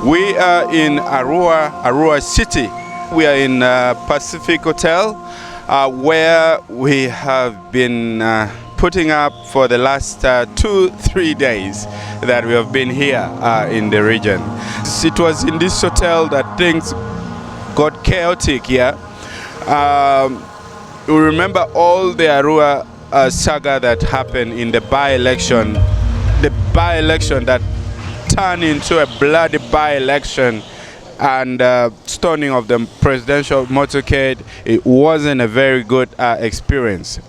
We are in Arua City. We are in Pacific Hotel, where we have been putting up for the last 2-3 days that we have been here in the region. It was in this hotel that things got chaotic here. We remember all the Arua saga that happened in the by-election, that turned into a bloody by-election and stoning of the presidential motorcade. It wasn't a very good experience.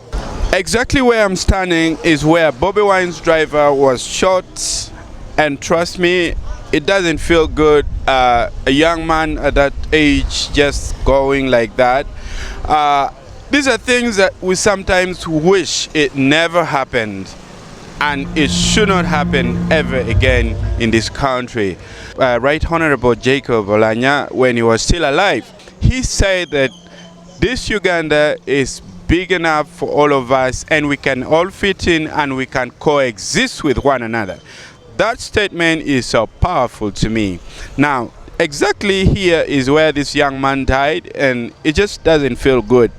Exactly where I'm standing is where Bobi Wine's driver was shot, and trust me, it doesn't feel good. A young man at that age just going like that. These are things that we sometimes wish it never happened, and it should not happen ever again in this country. Right Honorable Jacob Olanya, when he was still alive, he said that this Uganda is big enough for all of us, and we can all fit in and we can coexist with one another. That statement is so powerful to me. Now, exactly here is where this young man died, and it just doesn't feel good.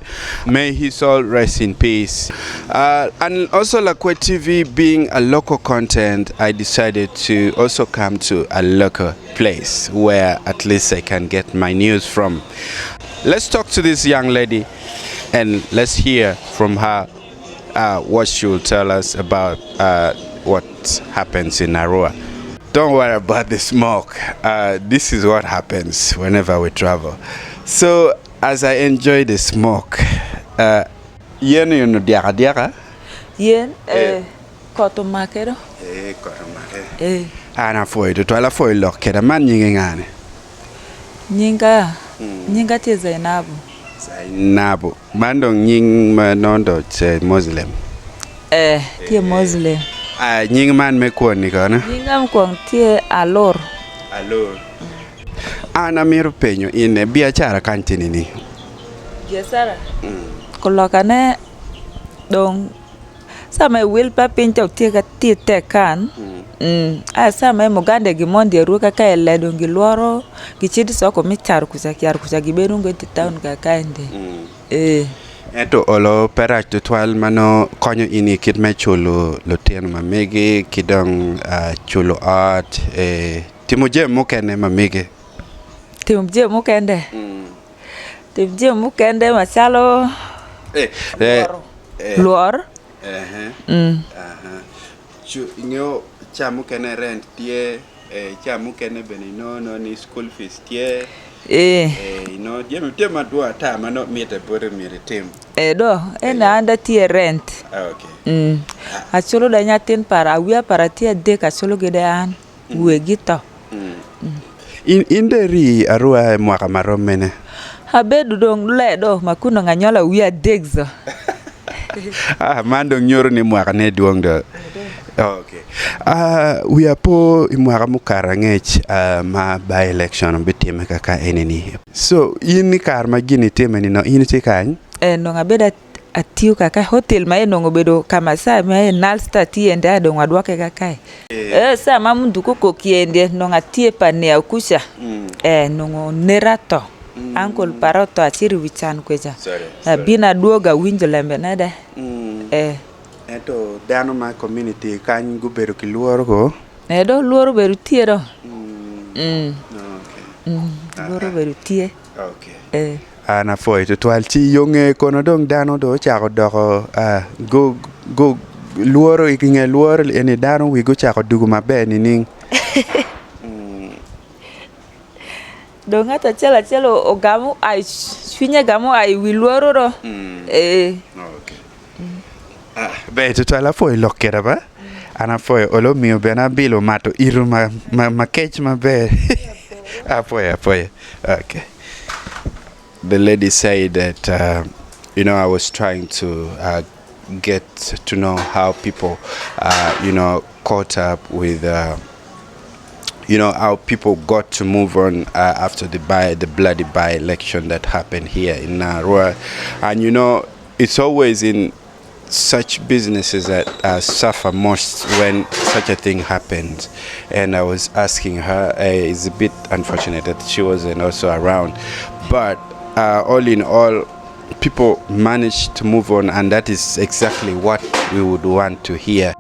May his soul rest in peace. And also, Lakwed TV being a local content, I decided to also come to a local place where at least I can get my news from. Let's talk to this young lady and let's hear from her what she will tell us about what happens in Arua. Don't worry about the smoke. This is what happens whenever we travel. So as I enjoy the smoke, yen no diaga yen koto makero koto make ana foi to ala foi lokeda man nyinga ngane nyinga te Zainabu mando nying manondo che Muslim tie Muslim nying man me kwon ni kana nyingam kwon tie alor ana miro penyo in biashara kantini ni biashara kolokane dong sama wil pa pinto tie ka tie te kan sama Uganda gi monde ruka ka ele dong gi luoro gi chidi soko mi char kusa gi berungo ti town ka kande Eto olo perach to twal mano konyo ini kit me chulo lo tien mamege kidong chulo art timuje mukende mamege timuje mukende machalo luor chu inyo chamu kene rent tie chamu kene benino no ni school fees tie no jemi tema dua ta mano miete bore mire tem do ena anda tie rent okay acholo da nyatin para awia para tie de ka cholo gede an wegito inderi Arua mwaka maromene habedu dong ledo makuno nganyola wia degzo mando nyoro ni mwaka ne duong do okay we are po imwaka mukara ngech ma by election bitime kaka eneni so ini kar magini temeni no ini tikany no ngabeda atiu kaka hotel ma eno ngobedo kama sa ma nalsta tiende ado ngadwake kaka sa mamundu koko kiende no ngatie pane akusha no nerato uncle paroto achiri wichan kweja bina duoga winjo lembe nada eto dano ma community kan gubero ki luoro go do luoro beru tie do luoro beru tie okay ana foi to twal ti yonge kono dong dano do chako doko go luoro ikinge luoro eni dano wi go chako dugu mabe ni ning do ngata chelo ogamu ai swinya gamu ai wi luoro ro okay be to twala foi lokera ba ana foi olo mio bena bilo mato iru ma kech mabe apoya okay. The lady said that I was trying to get to know how people caught up with how people got to move on after the bloody by-election that happened here in Arua. And it's always in such businesses that suffer most when such a thing happens. And I was asking her, it's a bit unfortunate that she wasn't also around. But all in all, people managed to move on, and that is exactly what we would want to hear.